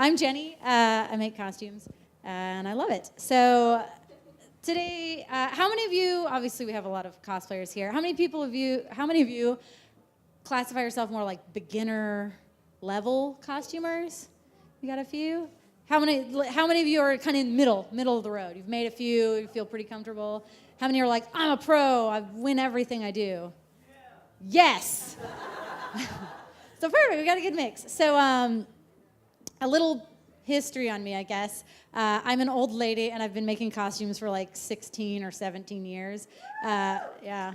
I'm Jenny. I make costumes, and I love it. So today, how many of you? Obviously, we have a lot of cosplayers here. How many of you classify yourself more like beginner level costumers? You got a few. How many of you are kind of in middle of the road? You've made a few. You feel pretty comfortable. How many are like, I'm a pro. I win everything I do. Yeah. Yes. So perfect. We got a good mix. So a little history on me, I guess. I'm an old lady, and I've been making costumes for like 16 or 17 years. Yeah,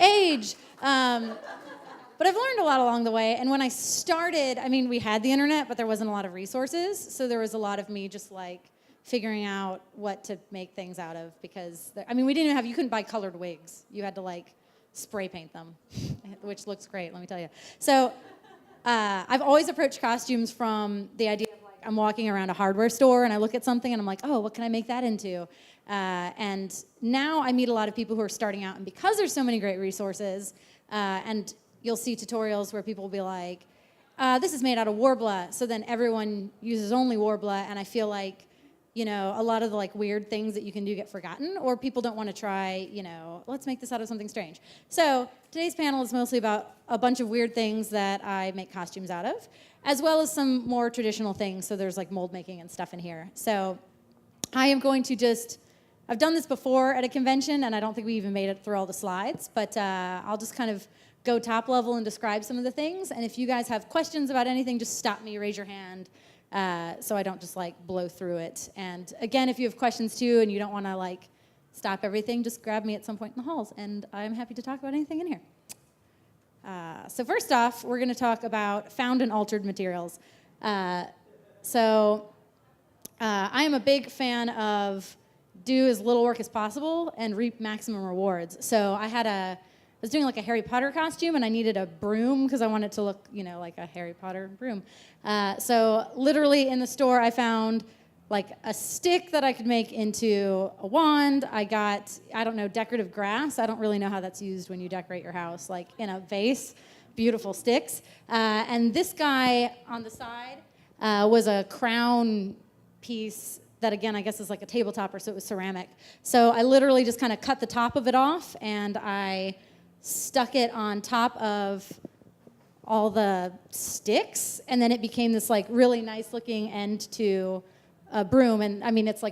age. But I've learned a lot along the way. And when I started, I mean, we had the internet, but there wasn't a lot of resources. So there was a lot of me just like figuring out what to make things out of because, we didn't even you couldn't buy colored wigs. You had to like spray paint them, which looks great, let me tell you. So I've always approached costumes from the idea of like I'm walking around a hardware store and I look at something and I'm like, oh, what can I make that into? And now I meet a lot of people who are starting out, and because there's so many great resources, and you'll see tutorials where people will be like, this is made out of Warbler, so then everyone uses only Warbler, and I feel like, a lot of the like weird things that you can do get forgotten, or people don't want to try, let's make this out of something strange. So today's panel is mostly about a bunch of weird things that I make costumes out of, as well as some more traditional things, so there's like mold making and stuff in here. So I am going to I've done this before at a convention, and I don't think we even made it through all the slides, but I'll just kind of go top level and describe some of the things, and if you guys have questions about anything, just stop me, raise your hand, so I don't just like blow through it. And again, if you have questions too and you don't want to like stop everything, just grab me at some point in the halls, and I'm happy to talk about anything in here. So first off, we're going to talk about found and altered materials. I am a big fan of do as little work as possible and reap maximum rewards. So I was doing like a Harry Potter costume, and I needed a broom because I wanted it to look, like a Harry Potter broom. So literally in the store, I found like a stick that I could make into a wand. I got, decorative grass. I don't really know how that's used when you decorate your house, like in a vase, beautiful sticks. And this guy on the side was a crown piece that, again, I guess is like a table topper, so it was ceramic. So I literally just kind of cut the top of it off, and I stuck it on top of all the sticks, and then it became this like really nice looking end to a broom. And it's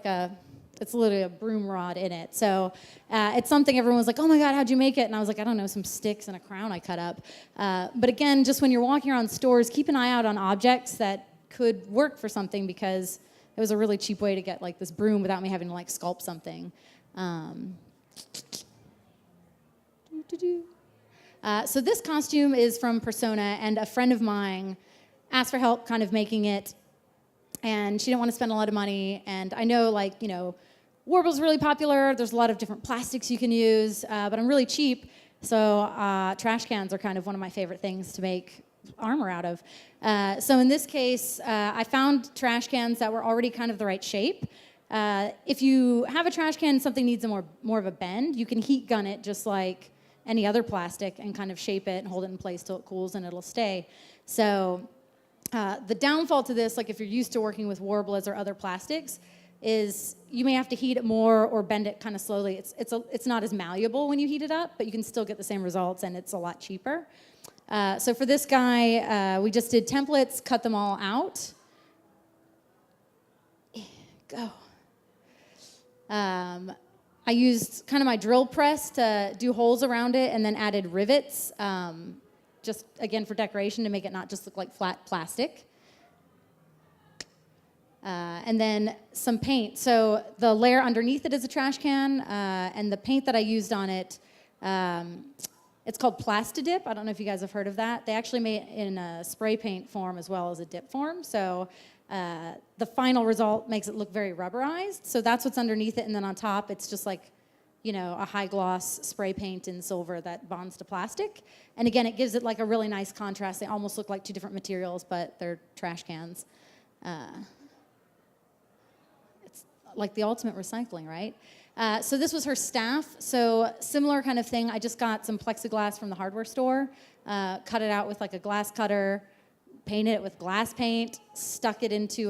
literally a broom rod in it. So it's something everyone was like, oh my God, how'd you make it? And I was like, I don't know, some sticks and a crown I cut up. But again, just when you're walking around stores, keep an eye out on objects that could work for something, because it was a really cheap way to get like this broom without me having to like sculpt something. So this costume is from Persona, and a friend of mine asked for help kind of making it, and she didn't want to spend a lot of money. And I know, Warble's really popular. There's a lot of different plastics you can use, but I'm really cheap, so trash cans are kind of one of my favorite things to make armor out of. So in this case, I found trash cans that were already kind of the right shape. If you have a trash can and something needs more of a bend, you can heat gun it just like any other plastic and kind of shape it and hold it in place till it cools and it'll stay. So the downfall to this, like if you're used to working with warblers or other plastics, is you may have to heat it more or bend it kind of slowly. It's not as malleable when you heat it up, but you can still get the same results, and it's a lot cheaper. So for this guy, we just did templates, cut them all out. Go. I used kind of my drill press to do holes around it, and then added rivets, just again for decoration to make it not just look like flat plastic. And then some paint. So the layer underneath it is a trash can, and the paint that I used on it, it's called Plastidip. I don't know if you guys have heard of that. They actually made it in a spray paint form as well as a dip form. So the final result makes it look very rubberized. So that's what's underneath it. And then on top, it's just like, a high gloss spray paint in silver that bonds to plastic. And again, it gives it like a really nice contrast. They almost look like two different materials, but they're trash cans. It's like the ultimate recycling, right? So this was her staff. So similar kind of thing. I just got some plexiglass from the hardware store, cut it out with like a glass cutter, painted it with glass paint, stuck it into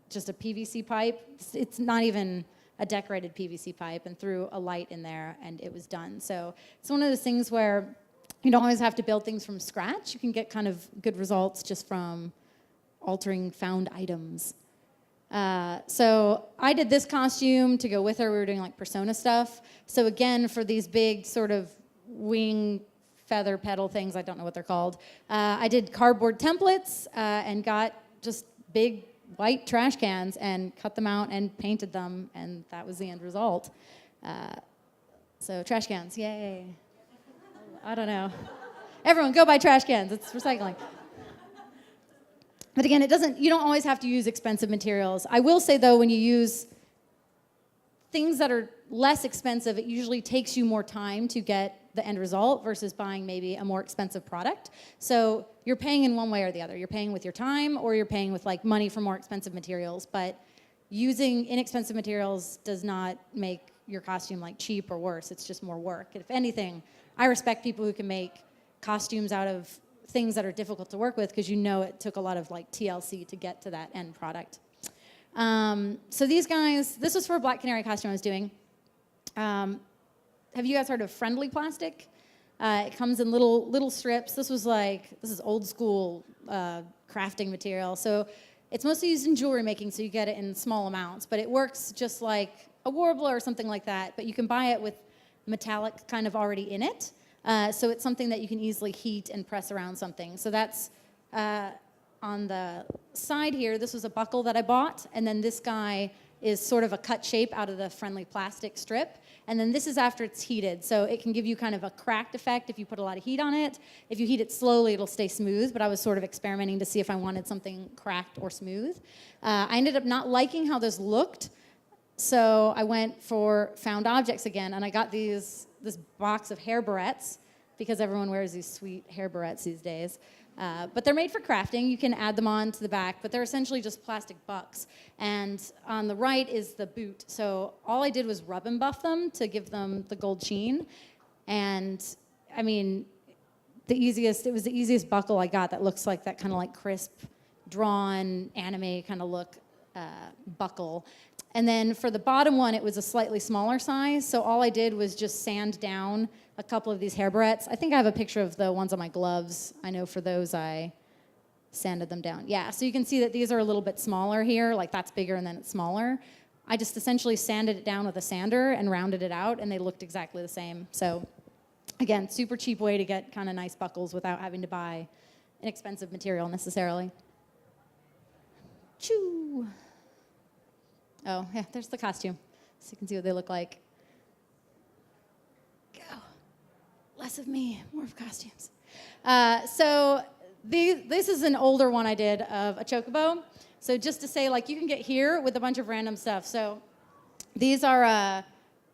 just a PVC pipe. It's not even a decorated PVC pipe, and threw a light in there, and it was done. So it's one of those things where you don't always have to build things from scratch. You can get kind of good results just from altering found items. So I did this costume to go with her. We were doing like persona stuff. So again, for these big sort of wing feather petal things, I don't know what they're called, I did cardboard templates and got just big white trash cans and cut them out and painted them, and that was the end result. So trash cans, yay. I don't know. Everyone go buy trash cans, it's recycling. But again, you don't always have to use expensive materials. I will say though, when you use things that are less expensive, it usually takes you more time to get the end result versus buying maybe a more expensive product. So you're paying in one way or the other. You're paying with your time, or you're paying with like money for more expensive materials. But using inexpensive materials does not make your costume like cheap or worse. It's just more work. If anything, I respect people who can make costumes out of things that are difficult to work with, because you know it took a lot of like TLC to get to that end product. So these guys, this was for a Black Canary costume I was doing. Have you guys heard of friendly plastic? It comes in little strips. This is old school crafting material. So it's mostly used in jewelry making, so you get it in small amounts. But it works just like a warbler or something like that. But you can buy it with metallic kind of already in it. So it's something that you can easily heat and press around something. So that's on the side here. This was a buckle that I bought. And then this guy is sort of a cut shape out of the friendly plastic strip. And then this is after it's heated. So it can give you kind of a cracked effect if you put a lot of heat on it. If you heat it slowly, it'll stay smooth. But I was sort of experimenting to see if I wanted something cracked or smooth. I ended up not liking how this looked. So I went for found objects again. And I got this box of hair barrettes, because everyone wears these sweet hair barrettes these days. But they're made for crafting. You can add them on to the back, but they're essentially just plastic bucks. And on the right is the boot. So all I did was rub and buff them to give them the gold sheen. And I mean, it was the easiest buckle I got that looks like that kind of like crisp, drawn, anime kind of look buckle. And then for the bottom one, it was a slightly smaller size. So all I did was just sand down a couple of these hair barrettes. I think I have a picture of the ones on my gloves. I know for those I sanded them down. Yeah, so you can see that these are a little bit smaller here. Like that's bigger and then it's smaller. I just essentially sanded it down with a sander and rounded it out, and they looked exactly the same. So again, super cheap way to get kind of nice buckles without having to buy an expensive material necessarily. Choo! Oh, yeah, there's the costume. So you can see what they look like. Go. Less of me, more of costumes. So this is an older one I did of a chocobo. So just to say, like, you can get here with a bunch of random stuff. So these are,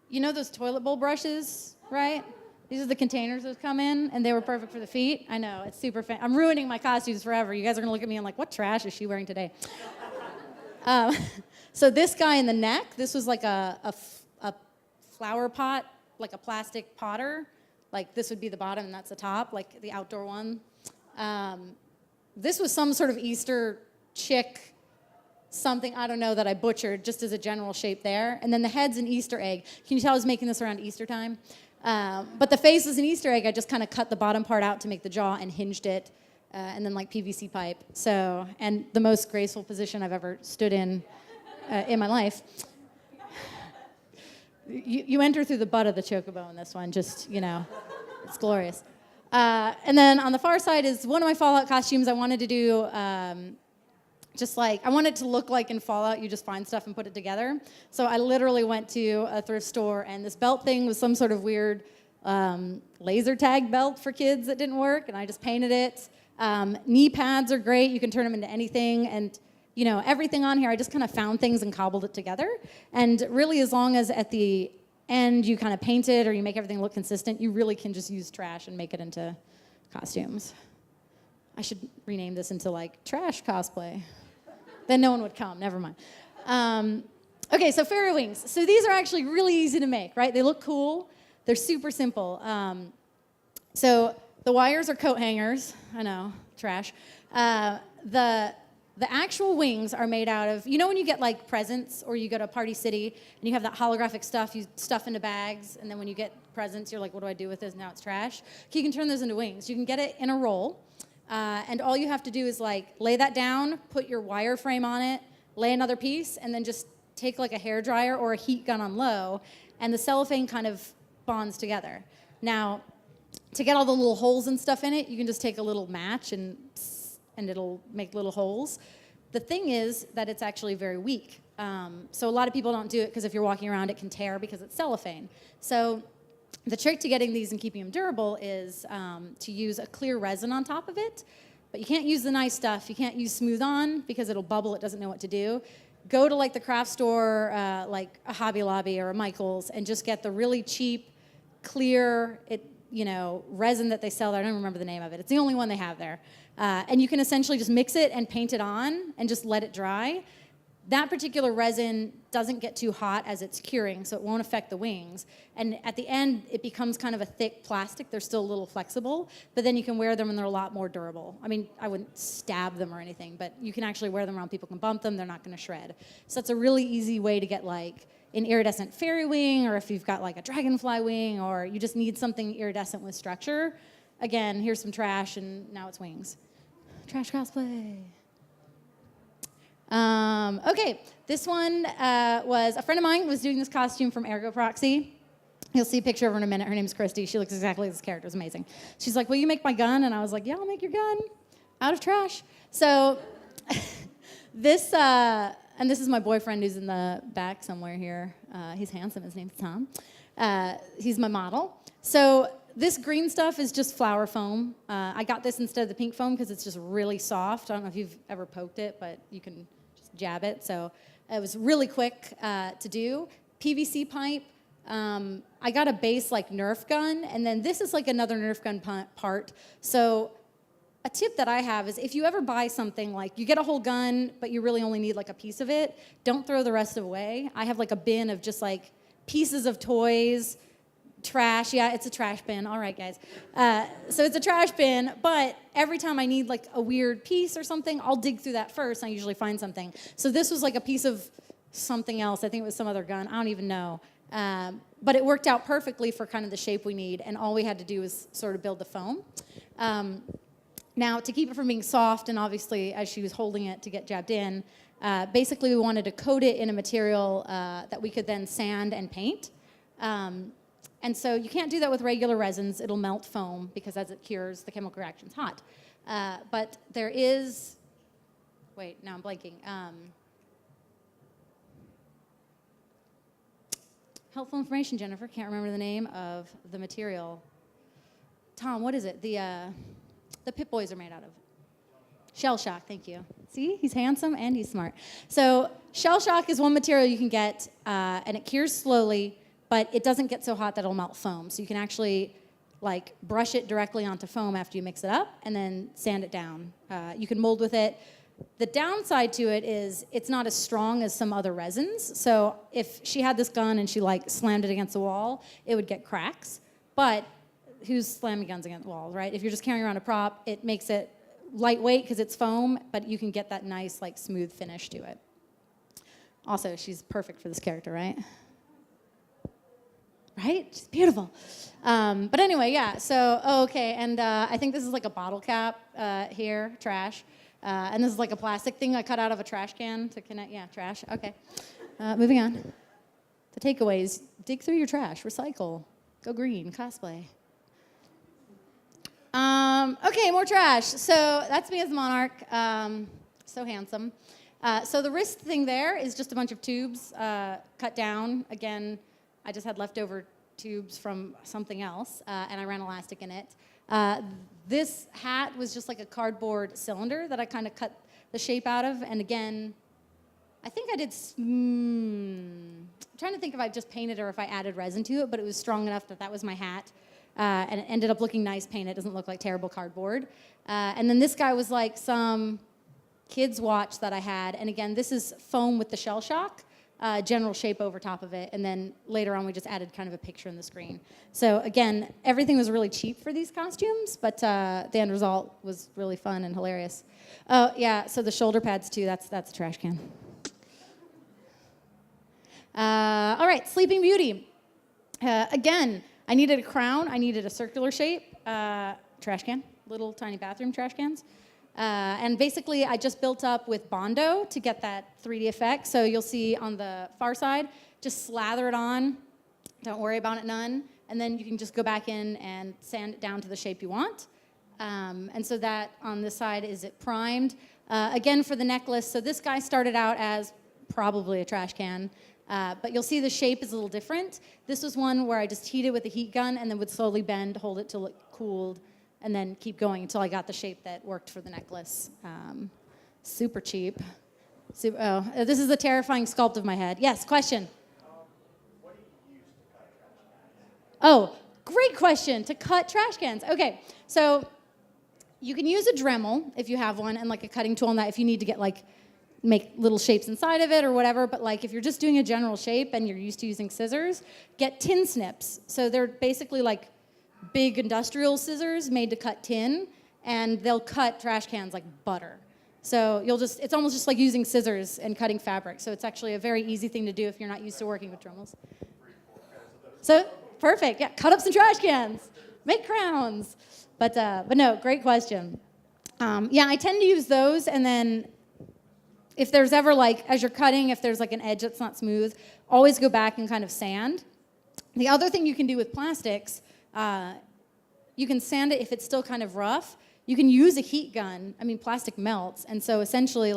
you know those toilet bowl brushes, right? These are the containers that come in, and they were perfect for the feet. I know, it's super fun. I'm ruining my costumes forever. You guys are going to look at me and like, what trash is she wearing today? So this guy in the neck, this was like a flower pot, like a plastic potter. Like this would be the bottom and that's the top, like the outdoor one. This was some sort of Easter chick something, I don't know, that I butchered just as a general shape there. And then the head's an Easter egg. Can you tell I was making this around Easter time? But the face is an Easter egg. I just kind of cut the bottom part out to make the jaw and hinged it. And then like PVC pipe. So, and the most graceful position I've ever stood in my life. You enter through the butt of the chocobo in this one, just, you know, it's glorious. And then on the far side is one of my Fallout costumes. I wanted to do, just like, I wanted to look like in Fallout, you just find stuff and put it together. So I literally went to a thrift store, and this belt thing was some sort of weird laser tag belt for kids that didn't work, and I just painted it. Knee pads are great. You can turn them into anything. And, you know, everything on here, I just kind of found things and cobbled it together. And really, as long as at the end you kind of paint it or you make everything look consistent, you really can just use trash and make it into costumes. I should rename this into, like, trash cosplay. Then no one would come. Never mind. Okay, so fairy wings. So these are actually really easy to make, right? They look cool. They're super simple. So the wires are coat hangers. I know, trash. The actual wings are made out of, you know when you get like presents or you go to Party City and you have that holographic stuff you stuff into bags, and then when you get presents, you're like, what do I do with this? Now it's trash. Okay, you can turn those into wings. You can get it in a roll, and all you have to do is like lay that down, put your wire frame on it, lay another piece, and then just take like a hair dryer or a heat gun on low, and the cellophane kind of bonds together. Now, to get all the little holes and stuff in it, you can just take a little match and it'll make little holes. The thing is that it's actually very weak. So a lot of people don't do it because if you're walking around, it can tear because it's cellophane. So the trick to getting these and keeping them durable is to use a clear resin on top of it. But you can't use the nice stuff. You can't use Smooth On because it'll bubble. It doesn't know what to do. Go to like the craft store, like a Hobby Lobby or a Michael's, and just get the really cheap, clear, resin that they sell there. I don't remember the name of it. It's the only one they have there. And you can essentially just mix it and paint it on and just let it dry. That particular resin doesn't get too hot as it's curing, so it won't affect the wings. And at the end, it becomes kind of a thick plastic. They're still a little flexible, but then you can wear them and they're a lot more durable. I mean, I wouldn't stab them or anything, but you can actually wear them around. People can bump them. They're not going to shred. So that's a really easy way to get like an iridescent fairy wing, or if you've got like a dragonfly wing, or you just need something iridescent with structure. Again, here's some trash, and now it's wings. Trash cosplay. Okay, this one was a friend of mine was doing this costume from Ergo Proxy. You'll see a picture of her in a minute. Her name's Christy. She looks exactly like this character. It's amazing. She's like, will you make my gun? And I was like, yeah, I'll make your gun out of trash. So this, and this is my boyfriend who's in the back somewhere here. He's handsome. His name's Tom. He's my model. So this green stuff is just flour foam. I got this instead of the pink foam because it's just really soft. I don't know if you've ever poked it, but you can just jab it. So it was really quick to do. PVC pipe. I got a base like Nerf gun, and then this is like another Nerf gun part. So a tip that I have is if you ever buy something like you get a whole gun, but you really only need like a piece of it, don't throw the rest of it away. I have like a bin of just like pieces of toys, trash. Yeah, it's a trash bin. All right, guys. So it's a trash bin, but every time I need like a weird piece or something, I'll dig through that first, and I usually find something. So this was like a piece of something else. I think it was some other gun. I don't even know. But it worked out perfectly for kind of the shape we need, and all we had to do was sort of build the foam. Now, to keep it from being soft, and obviously as she was holding it to get jabbed in, basically we wanted to coat it in a material that we could then sand and paint. And so you can't do that with regular resins. It'll melt foam because as it cures, the chemical reaction's hot. But there is, wait, now I'm blanking. Helpful information, Jennifer. Can't remember the name of the material. Tom, what is it? The Pip Boys are made out of. Shell shock, thank you. See, he's handsome and he's smart. So shell shock is one material you can get, and it cures slowly, but it doesn't get so hot that it'll melt foam. So you can actually like brush it directly onto foam after you mix it up and then sand it down. You can mold with it. The downside to it is it's not as strong as some other resins. So if she had this gun and she like slammed it against the wall, it would get cracks. But who's slamming guns against walls, right? If you're just carrying around a prop, it makes it lightweight because it's foam, but you can get that nice like smooth finish to it. Also, she's perfect for this character, right? Right? She's beautiful. But anyway, yeah, so, okay, and I think this is like a bottle cap here, trash. And this is like a plastic thing I cut out of a trash can to connect, yeah, trash, okay. Moving on. The takeaways, dig through your trash, recycle, go green, cosplay. Okay, more trash. So that's me as the monarch, so handsome. So the wrist thing there is just a bunch of tubes cut down. Again, I just had leftover tubes from something else, and I ran elastic in it. This hat was just like a cardboard cylinder that I kind of cut the shape out of, and again, I think I did, I'm trying to think if I just painted or if I added resin to it, but it was strong enough that that was my hat, and it ended up looking nice painted. It doesn't look like terrible cardboard. And then this guy was like some kid's watch that I had, and again, this is foam with the shell shock. general shape over top of it, and then later on we just added kind of a picture in the screen. So again, everything was really cheap for these costumes, but the end result was really fun and hilarious. Oh yeah, so the shoulder pads too, that's a trash can. All right, Sleeping Beauty. Again, I needed a crown, I needed a circular shape, trash can, little tiny bathroom trash cans. And basically, I just built up with Bondo to get that 3D effect. So you'll see on the far side, just slather it on. Don't worry about it none. And then you can just go back in and sand it down to the shape you want. And so that on this side is it primed. Again, for the necklace, so this guy started out as probably a trash can. But you'll see the shape is a little different. This was one where I just heated with a heat gun and then would slowly bend, hold it till it cooled, and then keep going until I got the shape that worked for the necklace. Super cheap. This is the terrifying sculpt of my head. Yes, question? What do you use to cut trash cans? Oh, great question. To cut trash cans. Okay, so you can use a Dremel if you have one, and like a cutting tool on that if you need to get make little shapes inside of it or whatever, but like if you're just doing a general shape and you're used to using scissors, get tin snips. So they're basically like big industrial scissors made to cut tin, and they'll cut trash cans like butter. So it's almost just like using scissors and cutting fabric. So it's actually a very easy thing to do if you're not used to working with Dremels. So perfect, yeah, cut up some trash cans, make crowns. But no, great question. Yeah, I tend to use those, and then if there's ever as you're cutting, if there's an edge that's not smooth, always go back and kind of sand. The other thing you can do with plastics, you can sand it if it's still kind of rough. You can use a heat gun. I mean, plastic melts, and so essentially,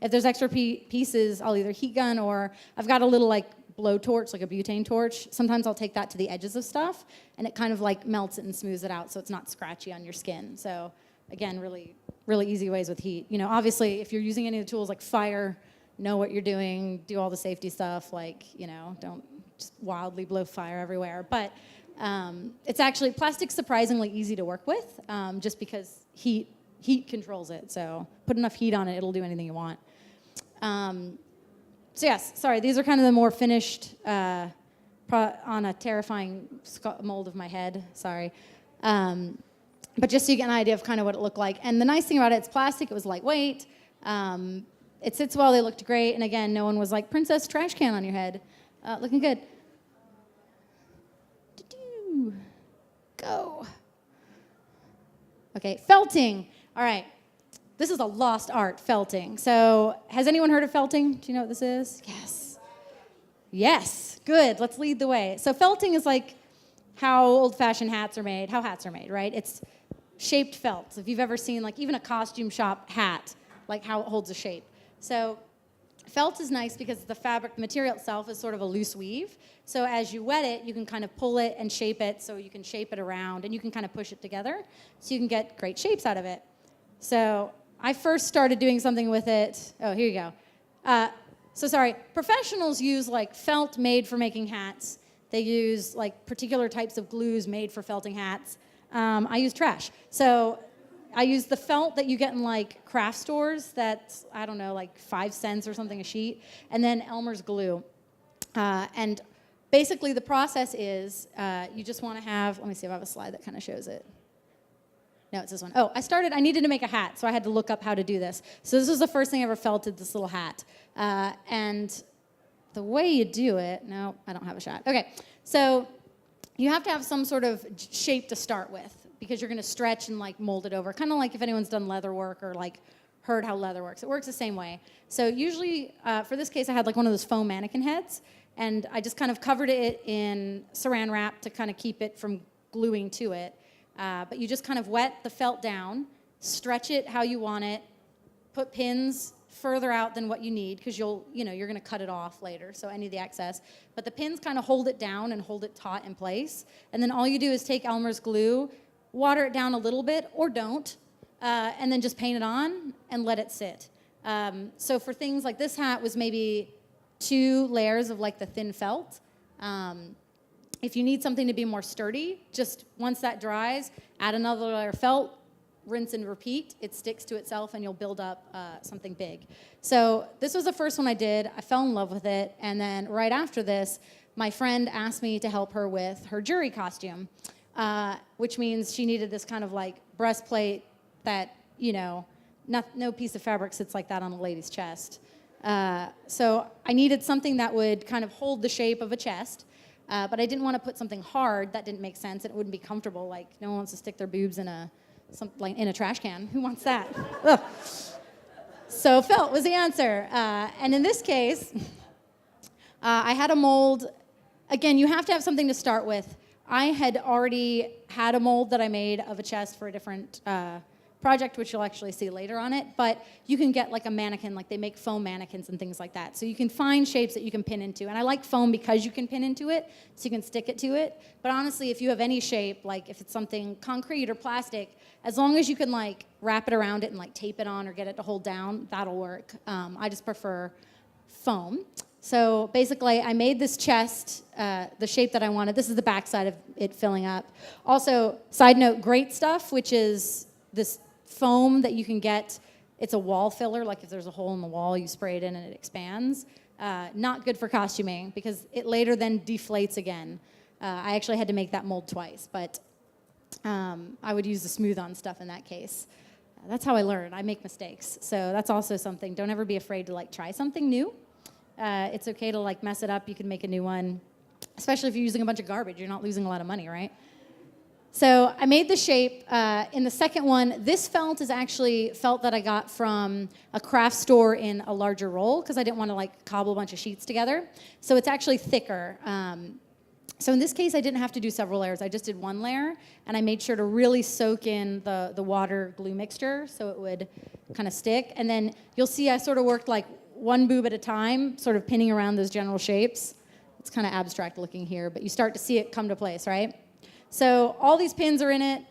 if there's extra pieces, I'll either heat gun or I've got a little blow torch, like a butane torch. Sometimes I'll take that to the edges of stuff, and it kind of melts it and smooths it out, so it's not scratchy on your skin. So again, really, really easy ways with heat. Obviously, if you're using any of the tools like fire, know what you're doing, do all the safety stuff. Don't just wildly blow fire everywhere, but. It's actually, plastic's surprisingly easy to work with, just because heat controls it. So put enough heat on it, it'll do anything you want. So yes, sorry, these are kind of the more finished, on a terrifying mold of my head, sorry. But just so you get an idea of kind of what it looked like. And the nice thing about it's plastic, it was lightweight. It sits well, they looked great. And again, no one was like, princess trash can on your head. Looking good. Go. Okay, felting. All right. This is a lost art, felting. So has anyone heard of felting? Do you know what this is? Yes. Yes. Good. Let's lead the way. So felting is how old-fashioned hats are made, right? It's shaped felt. If you've ever seen even a costume shop hat, how it holds a shape. So felt is nice because the fabric, the material itself is sort of a loose weave. So as you wet it, you can kind of pull it and shape it, so you can shape it around, and you can kind of push it together, so you can get great shapes out of it. So I first started doing something with it. Oh, here you go. Professionals use felt made for making hats. They use particular types of glues made for felting hats. I use trash. So I use the felt that you get in craft stores that's, I don't know, 5 cents or something a sheet, and then Elmer's glue. And basically the process is you just want to have, let me see if I have a slide that kind of shows it. No, it's this one. Oh, I needed to make a hat, so I had to look up how to do this. So this was the first thing I ever felted, this little hat. And the way you do it, no, I don't have a shot. Okay, so you have to have some sort of shape to start with, because you're going to stretch and mold it over, kind of if anyone's done leather work or heard how leather works. It works the same way. So usually, for this case, I had one of those foam mannequin heads, and I just kind of covered it in saran wrap to kind of keep it from gluing to it. But you just kind of wet the felt down, stretch it how you want it, put pins further out than what you need, because you're going to cut it off later, so any of the excess. But the pins kind of hold it down and hold it taut in place. And then all you do is take Elmer's glue, water it down a little bit, or don't, and then just paint it on and let it sit. So for things like this hat was maybe 2 layers of the thin felt. If you need something to be more sturdy, just once that dries, add another layer of felt, rinse and repeat, it sticks to itself and you'll build up something big. So this was the first one I did. I fell in love with it. And then right after this, my friend asked me to help her with her jury costume, which means she needed this kind of like breastplate that, you know, no piece of fabric sits like that on a lady's chest. So I needed something that would kind of hold the shape of a chest, but I didn't want to put something hard that didn't make sense. It wouldn't be comfortable. Like, no one wants to stick their boobs in a trash can. Who wants that? Ugh. So felt was the answer. And in this case, I had a mold. Again, you have to have something to start with. I had already had a mold that I made of a chest for a different project, which you'll actually see later on it, but you can get like a mannequin, like they make foam mannequins and things like that. So you can find shapes that you can pin into, and I like foam because you can pin into it, so you can stick it to it. But honestly, if you have any shape, like if it's something concrete or plastic, as long as you can like wrap it around it and like tape it on or get it to hold down, that'll work. I just prefer foam. So basically, I made this chest the shape that I wanted. This is the back side of it filling up. Also, side note, Great Stuff, which is this foam that you can get. It's a wall filler, like if there's a hole in the wall, you spray it in and it expands. Not good for costuming because it later then deflates again. I actually had to make that mold twice, but I would use the smooth-on stuff in that case. That's how I learn. I make mistakes. So that's also something. Don't ever be afraid to like try something new. It's okay to like mess it up. You can make a new one, especially if you're using a bunch of garbage. You're not losing a lot of money, right? So I made the shape. In the second one, this felt is actually felt that I got from a craft store in a larger roll because I didn't want to like cobble a bunch of sheets together. So it's actually thicker. So in this case, I didn't have to do several layers. I just did one layer, and I made sure to really soak in the water glue mixture so it would kind of stick. And then you'll see I sort of worked like one boob at a time, sort of pinning around those general shapes. It's kind of abstract looking here, but you start to see it come to place, right? So all these pins are in it,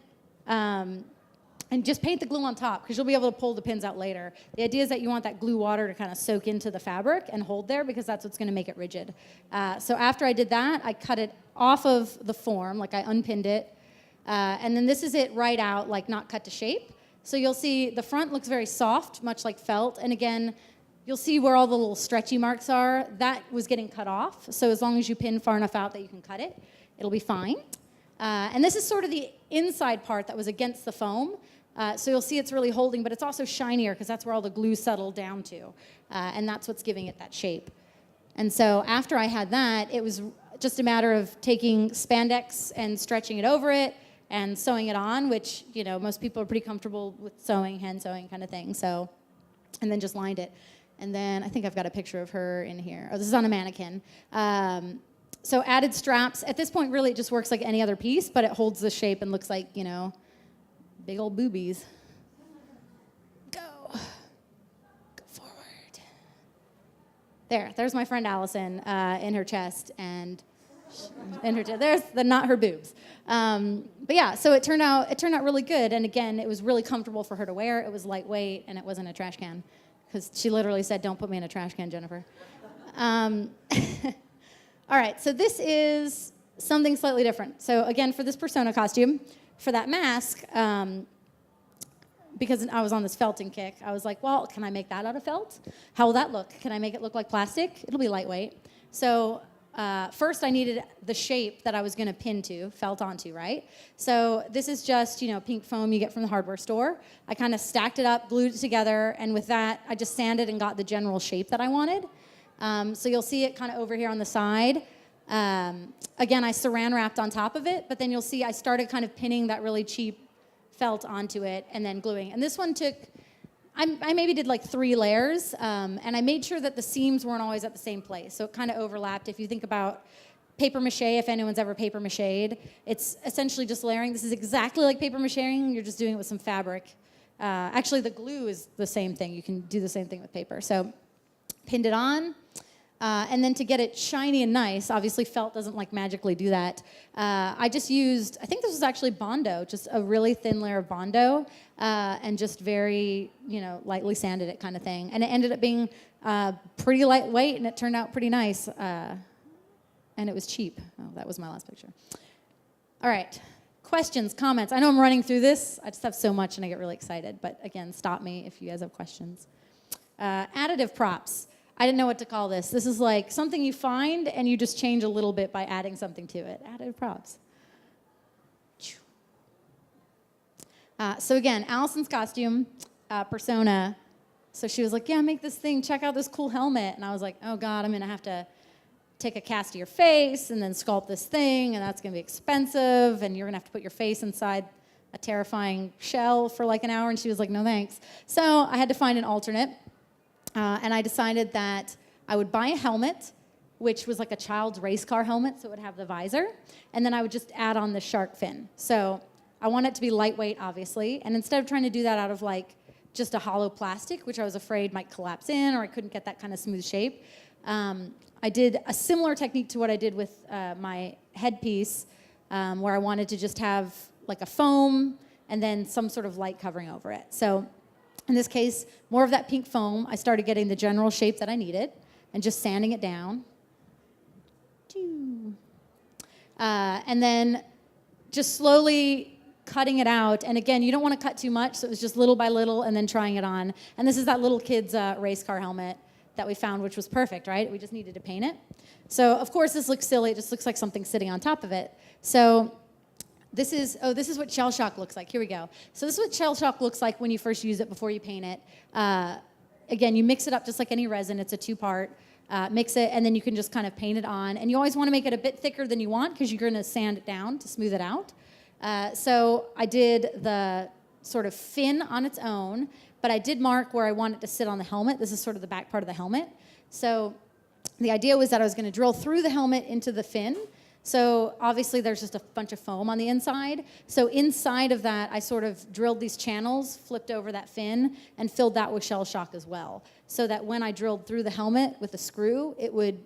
and just paint the glue on top because you'll be able to pull the pins out later. The idea is that you want that glue water to kind of soak into the fabric and hold there because that's what's going to make it rigid. So after I did that, I cut it off of the form, like I unpinned it, and then this is it right out, like not cut to shape. So you'll see the front looks very soft, much like felt, and again, you'll see where all the little stretchy marks are. That was getting cut off, so as long as you pin far enough out that you can cut it, it'll be fine. And this is sort of the inside part that was against the foam. So you'll see it's really holding, but it's also shinier because that's where all the glue settled down to. And that's what's giving it that shape. And so after I had that, it was just a matter of taking spandex and stretching it over it and sewing it on, which, you know, most people are pretty comfortable with sewing, hand sewing kind of thing. So, and then just lined it. And then I think I've got a picture of her in here. Oh, this is on a mannequin. So added straps. At this point, really, it just works like any other piece, but it holds the shape and looks like, you know, big old boobies. Go forward. There's my friend Allison in her chest and in her there's not her boobs. But yeah, so it turned out really good. And again, it was really comfortable for her to wear. It was lightweight and it wasn't a trash can because she literally said, "Don't put me in a trash can, Jennifer." All right, so this is something slightly different. So again, for this persona costume, for that mask, because I was on this felting kick, I was like, well, can I make that out of felt? How will that look? Can I make it look like plastic? It'll be lightweight. So first I needed the shape that I was gonna pin to, felt onto, right? So this is just, you know, pink foam you get from the hardware store. I kind of stacked it up, glued it together, and with that, I just sanded and got the general shape that I wanted. So you'll see it kind of over here on the side. Again, I saran wrapped on top of it, but then you'll see I started kind of pinning that really cheap felt onto it and then gluing. And this one took, I maybe did like 3 layers, and I made sure that the seams weren't always at the same place. So it kind of overlapped. If you think about paper mache, if anyone's ever paper mached, it's essentially just layering. This is exactly like paper macheing. You're just doing it with some fabric. Actually, the glue is the same thing. You can do the same thing with paper. So pinned it on. And then to get it shiny and nice, obviously felt doesn't like magically do that. I just used, I think this was actually Bondo, just a really thin layer of Bondo, and just very, you know, lightly sanded it kind of thing. And it ended up being pretty lightweight, and it turned out pretty nice. And it was cheap. Oh, that was my last picture. All right, questions, comments? I know I'm running through this. I just have so much and I get really excited. But again, stop me if you guys have questions. Additive props. I didn't know what to call this. This is like something you find and you just change a little bit by adding something to it. Additive props. So again, Allison's costume, persona. So she was like, yeah, make this thing. Check out this cool helmet. And I was like, oh, God, I'm going to have to take a cast of your face and then sculpt this thing, and that's going to be expensive, and you're going to have to put your face inside a terrifying shell for like an hour. And she was like, no, thanks. So I had to find an alternate, and I decided that I would buy a helmet, which was like a child's race car helmet, so it would have the visor, and then I would just add on the shark fin. So I want it to be lightweight, obviously, and instead of trying to do that out of like just a hollow plastic, which I was afraid might collapse in or I couldn't get that kind of smooth shape, I did a similar technique to what I did with my headpiece, where I wanted to just have like a foam and then some sort of light covering over it. So in this case, more of that pink foam. I started getting the general shape that I needed and just sanding it down. And then just slowly cutting it out. And again, you don't want to cut too much, so it was just little by little and then trying it on. And this is that little kid's race car helmet that we found, which was perfect, right? We just needed to paint it. So of course this looks silly. It just looks like something sitting on top of it. So this is what shell shock looks like. Here we go. So this is what shell shock looks like when you first use it before you paint it. Again, you mix it up just like any resin. It's a two-part. Mix it, and then you can just kind of paint it on. And you always want to make it a bit thicker than you want because you're going to sand it down to smooth it out. So I did the sort of fin on its own, but I did mark where I want it to sit on the helmet. This is sort of the back part of the helmet. So the idea was that I was going to drill through the helmet into the fin. So obviously there's just a bunch of foam on the inside. So inside of that, I sort of drilled these channels, flipped over that fin, and filled that with shell shock as well. So that when I drilled through the helmet with a screw, it would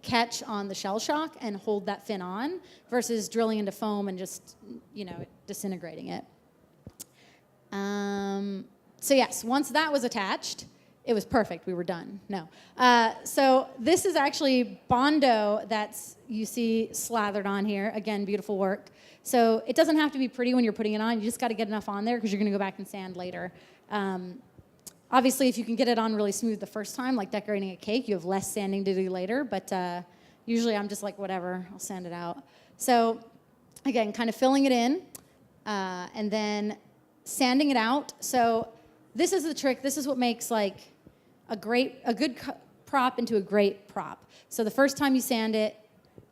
catch on the shell shock and hold that fin on versus drilling into foam and just, disintegrating it. So yes, once that was attached, it was perfect. We were done. No. So this is actually Bondo that's you see slathered on here. Again, beautiful work. So it doesn't have to be pretty when you're putting it on. You just got to get enough on there because you're going to go back and sand later. Obviously, if you can get it on really smooth the first time, like decorating a cake, you have less sanding to do later. But usually I'm just like, whatever, I'll sand it out. So again, kind of filling it in and then sanding it out. So this is the trick. This is what makes like a good prop into a great prop. So the first time you sand it,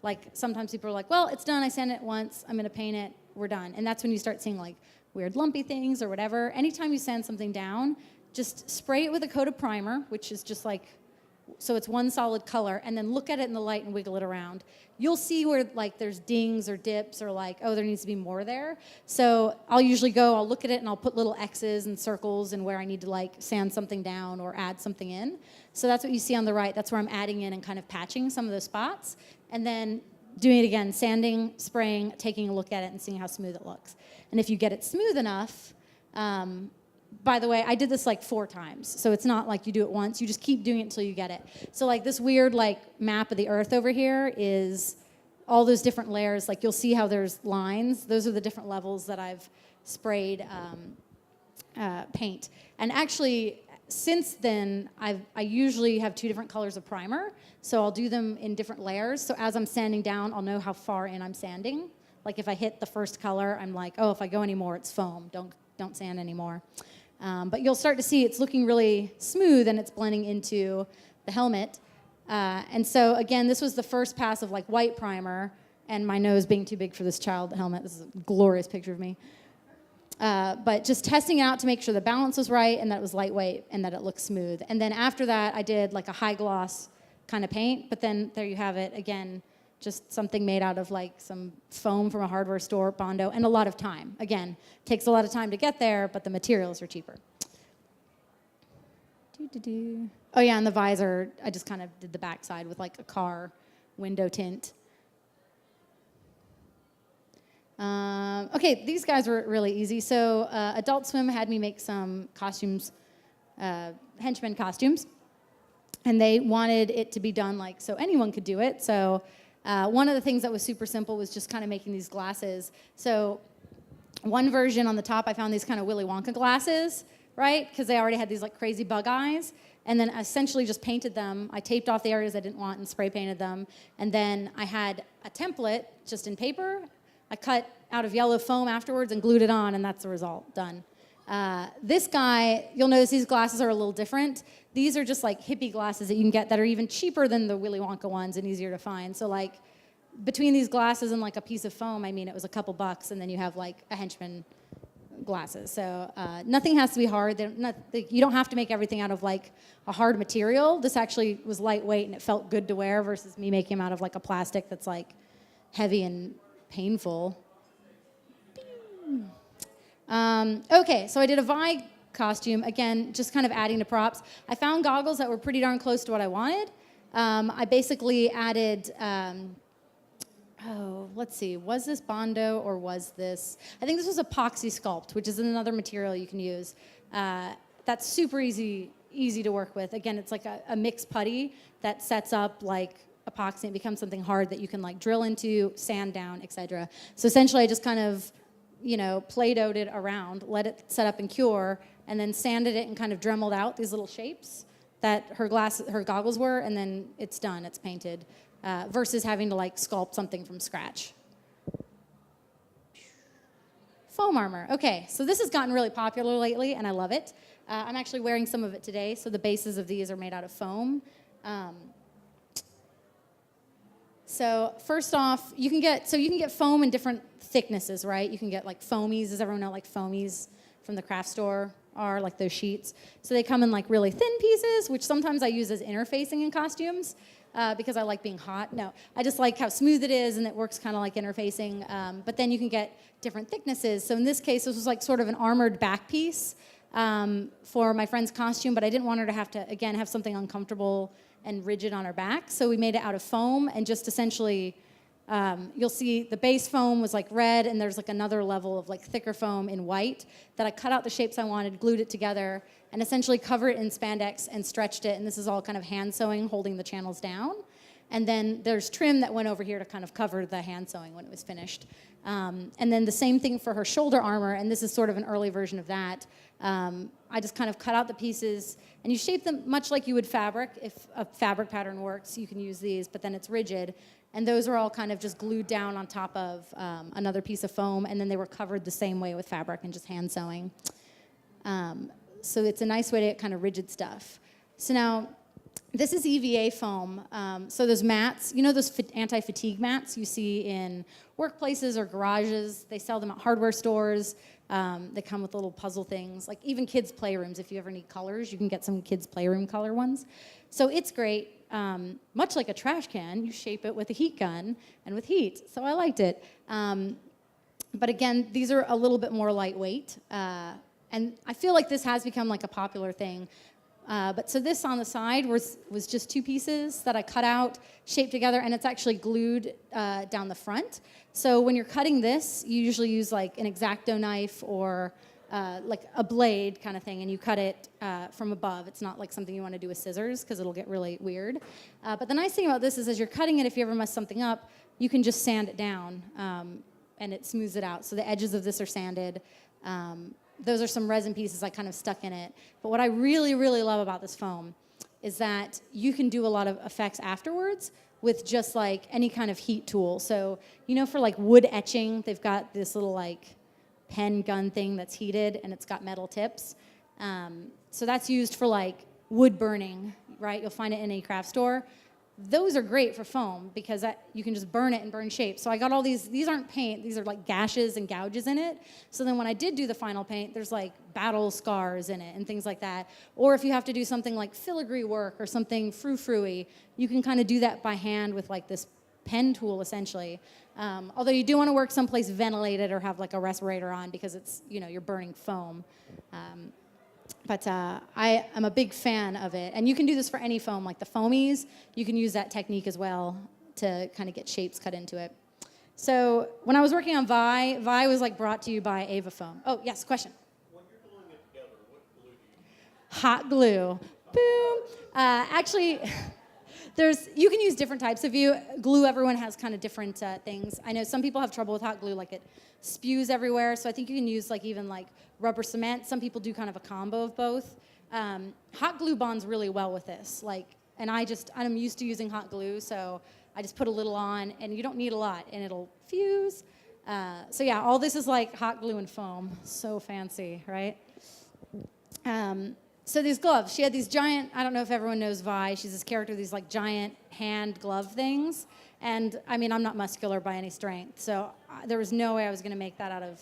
like sometimes people are like, well, it's done. I sanded it once. I'm going to paint it. We're done. And that's when you start seeing like weird lumpy things or whatever. Anytime you sand something down, just spray it with a coat of primer, which is just like, so it's one solid color, and then look at it in the light and wiggle it around. You'll see where like there's dings or dips or like, oh, there needs to be more there. So I'll usually I'll look at it and I'll put little X's and circles and where I need to like sand something down or add something in. So that's what you see on the right. That's where I'm adding in and kind of patching some of those spots. And then doing it again, sanding, spraying, taking a look at it and seeing how smooth it looks. And if you get it smooth enough, by the way, I did this like 4 times. So it's not like you do it once. You just keep doing it until you get it. So like this weird like map of the earth over here is all those different layers. Like you'll see how there's lines. Those are the different levels that I've sprayed paint. And actually, since then, I usually have 2 different colors of primer. So I'll do them in different layers. So as I'm sanding down, I'll know how far in I'm sanding. Like if I hit the first color, I'm like, oh, if I go anymore, it's foam. Don't sand anymore. But you'll start to see it's looking really smooth and it's blending into the helmet. And so again, this was the first pass of like white primer and my nose being too big for this child helmet. This is a glorious picture of me. But just testing it out to make sure the balance was right and that it was lightweight and that it looked smooth. And then after that, I did like a high gloss kind of paint. But then there you have it again. Just something made out of like some foam from a hardware store, Bondo, and a lot of time. Again, takes a lot of time to get there, but the materials are cheaper. Oh yeah, and the visor, I just kind of did the backside with like a car window tint. Okay, these guys were really easy. So Adult Swim had me make some costumes, henchmen costumes, and they wanted it to be done like so anyone could do it. So one of the things that was super simple was just kind of making these glasses. So One version on the top, I found these kind of Willy Wonka glasses, right? Because they already had these like crazy bug eyes. And then I essentially just painted them. I taped off the areas I didn't want and spray painted them. And then I had a template just in paper. I cut out of yellow foam afterwards and glued it on, and that's the result. Done. This guy, you'll notice these glasses are a little different. These are just like hippie glasses that you can get that are even cheaper than the Willy Wonka ones and easier to find. So like between these glasses and like a piece of foam, I mean, it was a couple bucks, and then you have like a henchman glasses. So nothing has to be hard. You don't have to make everything out of like a hard material. This actually was lightweight and it felt good to wear versus me making them out of like a plastic that's like heavy and painful. Okay, so I did a Vi costume. Again, just kind of adding to props. I found goggles that were pretty darn close to what I wanted. I basically added let's see, was this Bondo or was this, I think this was epoxy sculpt, which is another material you can use. That's super easy to work with. Again, it's like a mixed putty that sets up like epoxy and becomes something hard that you can like drill into, sand down, etc. So essentially I just kind of, Play-Doh'd it around, let it set up and cure, and then sanded it and kind of dremeled out these little shapes that her goggles were, and then it's done, it's painted. Versus having to like sculpt something from scratch. Foam armor. Okay, so this has gotten really popular lately, and I love it. I'm actually wearing some of it today, so the bases of these are made out of foam. So first off, you can get foam in different thicknesses, right? You can get like foamies. Does everyone know like foamies from the craft store are, like those sheets? So they come in like really thin pieces, which sometimes I use as interfacing in costumes. Because I like being hot. No, I just like how smooth it is, and it works kind of like interfacing. But then you can get different thicknesses. So in this case, this was like sort of an armored back piece for my friend's costume, but I didn't want her to have to, again, have something uncomfortable and rigid on her back. So we made it out of foam and just essentially, you'll see the base foam was like red, and there's like another level of like thicker foam in white that I cut out the shapes I wanted, glued it together, and essentially covered it in spandex and stretched it. And this is all kind of hand sewing, holding the channels down. And then there's trim that went over here to kind of cover the hand sewing when it was finished. And then the same thing for her shoulder armor, and this is sort of an early version of that. I just kind of cut out the pieces, and you shape them much like you would fabric. If a fabric pattern works, you can use these, but then it's rigid. And those are all kind of just glued down on top of another piece of foam, and then they were covered the same way with fabric and just hand sewing. So it's a nice way to get kind of rigid stuff. So now, this is EVA foam. So those mats, those anti-fatigue mats you see in workplaces or garages, they sell them at hardware stores. They come with little puzzle things, like even kids' playrooms. If you ever need colors, you can get some kids' playroom color ones. So it's great. Much like a trash can, you shape it with a heat gun and with heat. So I liked it. But again, these are a little bit more lightweight. And I feel like this has become like a popular thing. But so this on the side was just two pieces that I cut out, shaped together, and it's actually glued down the front. So when you're cutting this, you usually use like an X-Acto knife or like a blade kind of thing, and you cut it from above. It's not like something you want to do with scissors because it'll get really weird. But the nice thing about this is as you're cutting it, if you ever mess something up, you can just sand it down, and it smooths it out. So the edges of this are sanded. Those are some resin pieces I kind of stuck in it. But what I really, really love about this foam is that you can do a lot of effects afterwards with just like any kind of heat tool. So, for like wood etching, they've got this little like pen gun thing that's heated and it's got metal tips. So that's used for like wood burning, right? You'll find it in a craft store. Those are great for foam because you can just burn it and burn shapes. So I got all these aren't paint, these are like gashes and gouges in it. So then when I did do the final paint, there's like battle scars in it and things like that. Or if you have to do something like filigree work or something frou-frou-y, you can kind of do that by hand with like this pen tool essentially. Although you do want to work someplace ventilated or have like a respirator on because it's, you're burning foam. But I am a big fan of it. And you can do this for any foam, like the foamies. You can use that technique as well to kind of get shapes cut into it. So when I was working on Vi was like brought to you by Ava Foam. Oh, yes, question. When you're gluing it together, what glue do you use? Hot glue. Boom. Actually, You can use different types of glue. Everyone has kind of different things. I know some people have trouble with hot glue, like it spews everywhere. So I think you can use even rubber cement. Some people do kind of a combo of both. Hot glue bonds really well with this. And I'm used to using hot glue, so I just put a little on, and you don't need a lot, and it'll fuse. So yeah, all this is like hot glue and foam. So fancy, right? So these gloves, she had these giant, I don't know if everyone knows Vi, she's this character, these giant hand glove things. And I mean, I'm not muscular by any strength, so there was no way I was gonna make that out of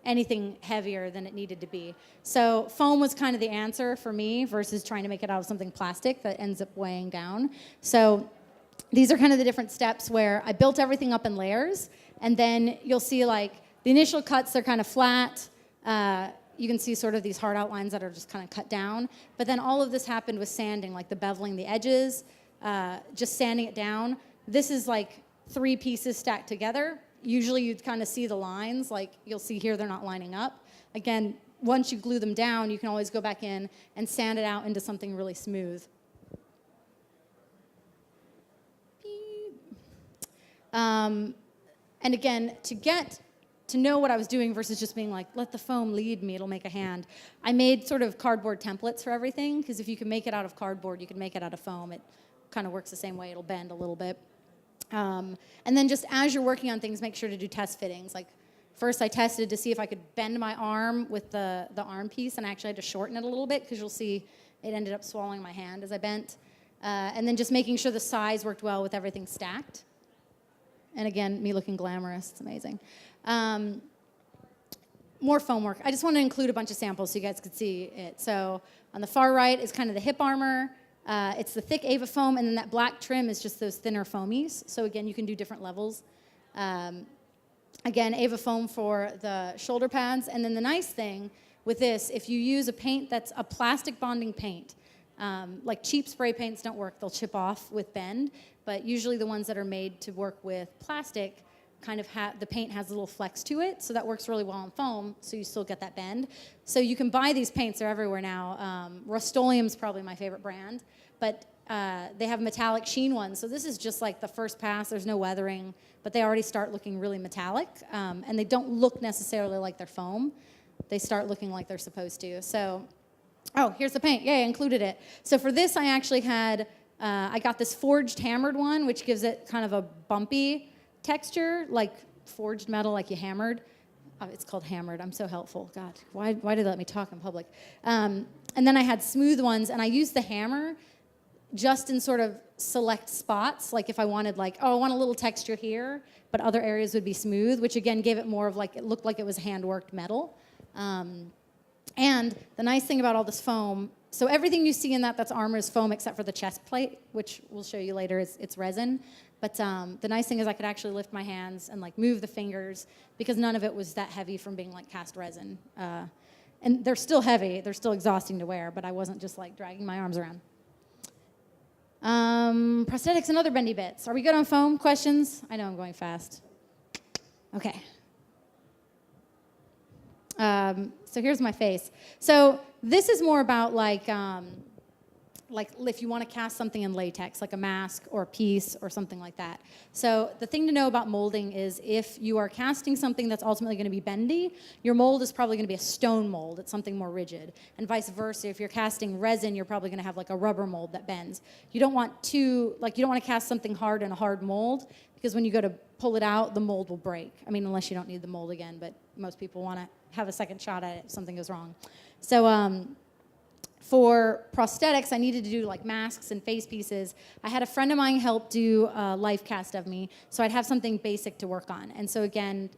anything heavier than it needed to be. So foam was kind of the answer for me versus trying to make it out of something plastic that ends up weighing down. So these are kind of the different steps where I built everything up in layers, and then you'll see the initial cuts, they're kind of flat. You can see sort of these hard outlines that are just kind of cut down. But then all of this happened with sanding, the beveling the edges, just sanding it down. This is 3 pieces stacked together. Usually you'd kind of see the lines, you'll see here they're not lining up. Again, once you glue them down, you can always go back in and sand it out into something really smooth. And again, to know what I was doing versus just being let the foam lead me, it'll make a hand. I made sort of cardboard templates for everything, because if you can make it out of cardboard, you can make it out of foam. It kind of works the same way. It'll bend a little bit. And then just as you're working on things, make sure to do test fittings. First I tested to see if I could bend my arm with the arm piece, and I actually had to shorten it a little bit, because you'll see it ended up swallowing my hand as I bent. And then just making sure the size worked well with everything stacked. And again, me looking glamorous, it's amazing. More foam work. I just want to include a bunch of samples so you guys could see it. So on the far right is kind of the hip armor. It's the thick Ava foam, and then that black trim is just those thinner foamies. So again, you can do different levels. Again, Ava foam for the shoulder pads. And then the nice thing with this, if you use a paint that's a plastic bonding paint, cheap spray paints don't work, they'll chip off with bend, but usually the ones that are made to work with plastic kind of the paint has a little flex to it, so that works really well on foam, so you still get that bend. So you can buy these paints, they're everywhere now. Rust-Oleum's probably my favorite brand, but they have metallic sheen ones, so this is just the first pass, there's no weathering, but they already start looking really metallic, and they don't look necessarily like they're foam. They start looking like they're supposed to. So, oh, here's the paint, yay, I included it. So for this, I actually had, I got this forged hammered one, which gives it kind of a bumpy texture, like forged metal, like you hammered. Oh, it's called hammered. I'm so helpful. God, why did they let me talk in public? And then I had smooth ones, and I used the hammer just in sort of select spots, like if I wanted I want a little texture here, but other areas would be smooth, which again gave it more of it looked like it was hand-worked metal. And the nice thing about all this foam, so everything you see in that's armor is foam except for the chest plate, which we'll show you later, it's resin. But the nice thing is I could actually lift my hands and move the fingers, because none of it was that heavy from being cast resin. And they're still heavy, they're still exhausting to wear, but I wasn't just dragging my arms around. Prosthetics and other bendy bits. Are we good on foam? Questions? I know I'm going fast. Okay. So here's my face. So this is more about if you want to cast something in latex, like a mask or a piece or something like that. So the thing to know about molding is if you are casting something that's ultimately going to be bendy, your mold is probably going to be a stone mold. It's something more rigid. And vice versa, if you're casting resin, you're probably going to have a rubber mold that bends. You don't want to cast something hard in a hard mold, because when you go to pull it out, the mold will break. I mean, unless you don't need the mold again, but most people want to have a second shot at it if something goes wrong. So for prosthetics, I needed to do masks and face pieces. I had a friend of mine help do a life cast of me, so I'd have something basic to work on. And so again,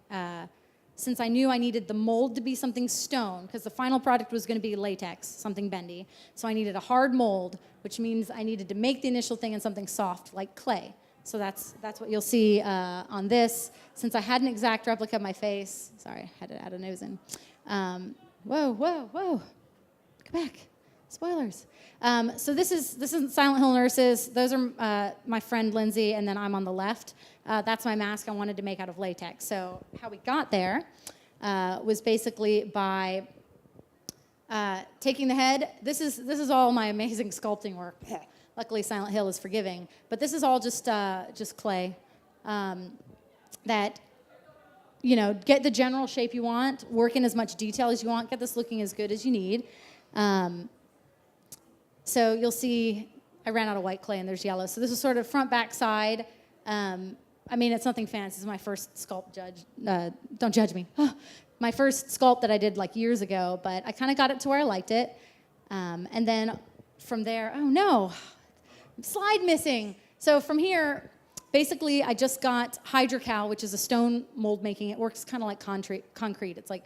since I knew I needed the mold to be something stone, because the final product was going to be latex, something bendy, so I needed a hard mold, which means I needed to make the initial thing in something soft, like clay. So that's what you'll see on this. Since I had an exact replica of my face, sorry, I had to add a nose in. Whoa, go back. Spoilers. So this is Silent Hill Nurses. Those are my friend Lindsay, and then I'm on the left. That's my mask I wanted to make out of latex. So how we got there was basically by taking the head. This is all my amazing sculpting work. Luckily, Silent Hill is forgiving. But this is all just clay that, get the general shape you want, work in as much detail as you want, get this looking as good as you need. So you'll see I ran out of white clay and there's yellow. So this is sort of front, back, side. It's nothing fancy. This is my first sculpt, don't judge me. My first sculpt that I did like years ago, but I kind of got it to where I liked it. And then from there, oh no, slide missing. So from here, basically I just got hydrocal, which is a stone mold making. It works kind of like concrete. It's like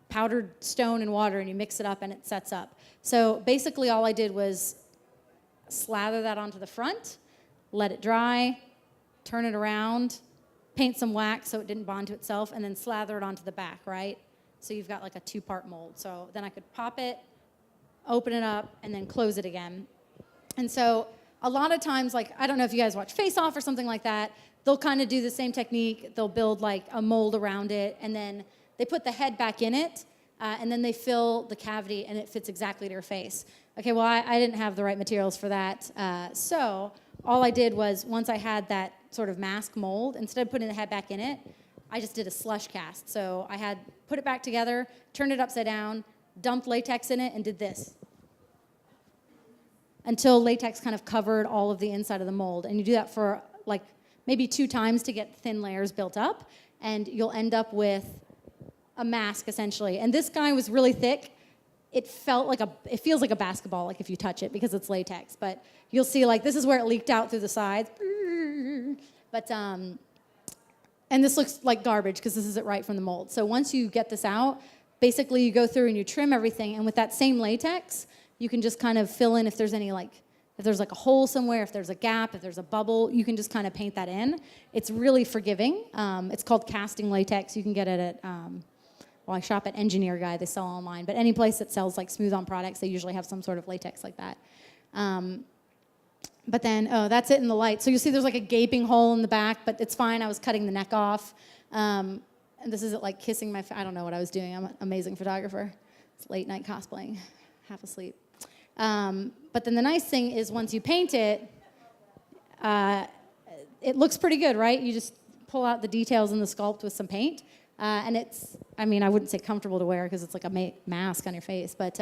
powdered stone and water, and you mix it up and it sets up. So basically all I did was slather that onto the front, let it dry, turn it around, paint some wax so it didn't bond to itself, and then slather it onto the back, right? So you've got like a 2-part mold. So then I could pop it, open it up, and then close it again. And so a lot of times, like, I don't know if you guys watch Face Off or something like that, they'll kind of do the same technique. They'll build like a mold around it, and then they put the head back in it, and then they fill the cavity, and it fits exactly to your face. Okay, well, I didn't have the right materials for that. So all I did was, once I had that sort of mask mold, instead of putting the head back in it, I just did a slush cast. So I had put it back together, turned it upside down, dumped latex in it, and did this until latex kind of covered all of the inside of the mold. And you do that for like maybe 2 times to get thin layers built up, and you'll end up with a mask essentially. And this guy was really thick. It feels like a basketball, like if you touch it, because it's latex. But you'll see, like, this is where it leaked out through the sides. But and this looks like garbage because this isn't right from the mold. So once you get this out, basically you go through and you trim everything, and with that same latex, you can just kind of fill in if there's any if there's like a hole somewhere, if there's a gap, if there's a bubble, you can just kind of paint that in. It's really forgiving. It's called casting latex. You can get it at I shop at Engineer Guy. They sell online. But any place that sells like smooth-on products, they usually have some sort of latex like that. But then, that's it in the light. So you see there's like a gaping hole in the back, but it's fine. I was cutting the neck off. And this isn't like kissing my I don't know what I was doing. I'm an amazing photographer. It's late night cosplaying, half asleep. But then the nice thing is once you paint it, it looks pretty good, right? You just pull out the details in the sculpt with some paint. And it's, I wouldn't say comfortable to wear because it's like a mask on your face, but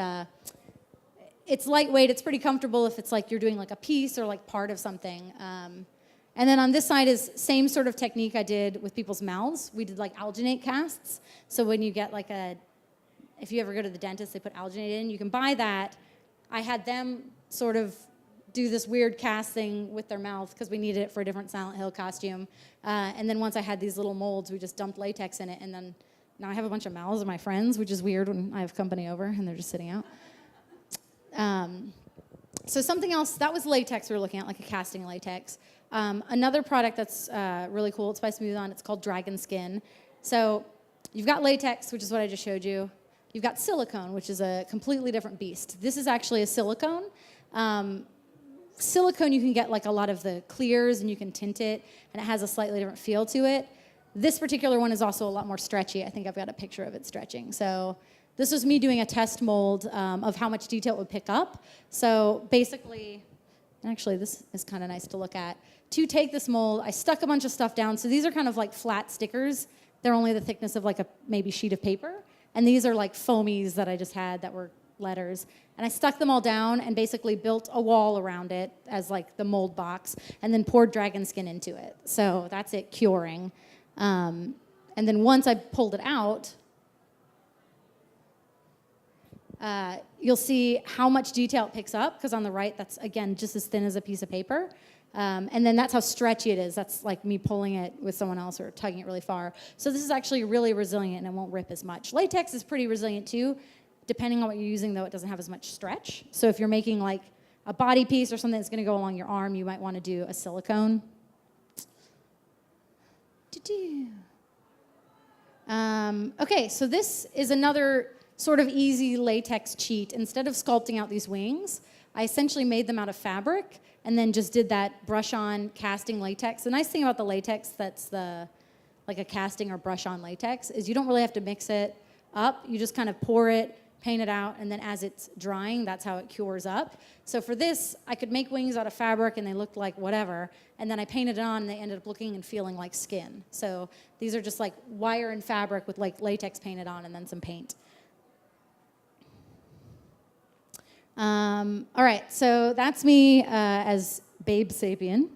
it's lightweight. It's pretty comfortable if it's like you're doing like a piece or like part of something. And then on this side is same sort of technique I did with people's mouths. We did like alginate casts. So when you get like if you ever go to the dentist, they put alginate in, you can buy that. I had them sort of do this weird cast thing with their mouth because we needed it for a different Silent Hill costume. And then once I had these little molds, we just dumped latex in it. And then now I have a bunch of mouths of my friends, which is weird when I have company over and they're just sitting out. So something else, that was latex we were looking at, like a casting latex. Another product that's really cool, it's by Smooth On, it's called Dragon Skin. So you've got latex, which is what I just showed you. You've got silicone, which is a completely different beast. This is actually a silicone. Silicone, you can get like a lot of the clears and you can tint it, and it has a slightly different feel to it. This particular one is also a lot more stretchy. I think I've got a picture of it stretching. So this was me doing a test mold of how much detail it would pick up. So basically, actually this is kind of nice to look at. To take this mold, I stuck a bunch of stuff down. So these are kind of like flat stickers. They're only the thickness of like a maybe sheet of paper. And these are like foamies that I just had that were letters. And I stuck them all down and basically built a wall around it as like the mold box, and then poured dragon skin into it. So that's it curing. And then once I pulled it out, you'll see how much detail it picks up, because on the right, that's, again, just as thin as a piece of paper. And then that's how stretchy it is. That's like me pulling it with someone else or tugging it really far. So this is actually really resilient and it won't rip as much. Latex is pretty resilient too. Depending on what you're using, though, it doesn't have as much stretch. So if you're making like a body piece or something that's going to go along your arm, you might want to do a silicone. Okay, so this is another sort of easy latex cheat. Instead of sculpting out these wings, I essentially made them out of fabric and then just did that brush-on casting latex. The nice thing about the latex that's like a casting or brush-on latex is you don't really have to mix it up. You just kind of pour it, paint it out, and then as it's drying, that's how it cures up. So for this, I could make wings out of fabric, and they looked like whatever, and then I painted it on, and they ended up looking and feeling like skin. So these are just like wire and fabric with like latex painted on and then some paint. All right, so that's me as Babe Sapien.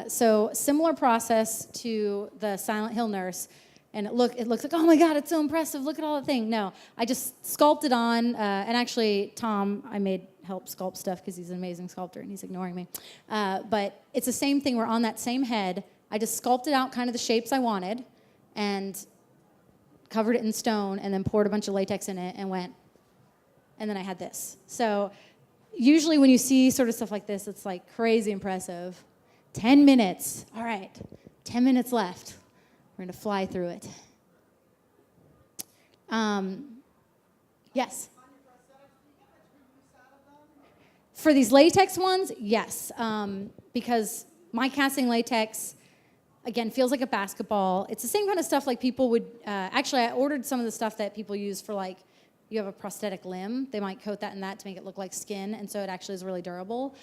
So similar process to the Silent Hill nurse. And it looks like, oh my God, it's so impressive. Look at all the thing. No, I just sculpted on, and actually Tom, I made help sculpt stuff because he's an amazing sculptor and he's ignoring me. But it's the same thing. We're on that same head. I just sculpted out kind of the shapes I wanted and covered it in stone and then poured a bunch of latex in it and went, and then I had this. So usually when you see sort of stuff like this, it's like crazy impressive. 10 minutes. All right, 10 minutes left. We're going to fly through it. Yes? For these latex ones, yes. Because my casting latex, again, feels like a basketball. It's the same kind of stuff like people would... actually, I ordered some of the stuff that people use for, like, you have a prosthetic limb. They might coat that in that to make it look like skin, and so it actually is really durable.